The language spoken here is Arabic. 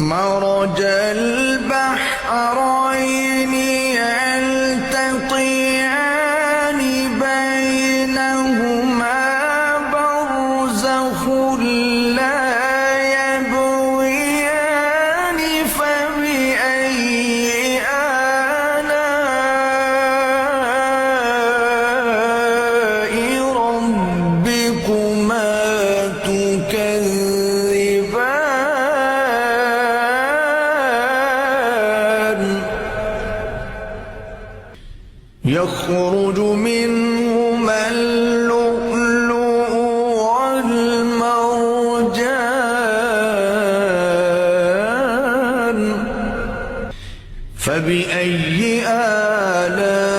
مرج البحرين يلتقيان بينهما برزخ لا يبغيان فبأي آلاء ربكما تكذبان يخرج منهما اللؤلؤ والمرجان فبأي آلاء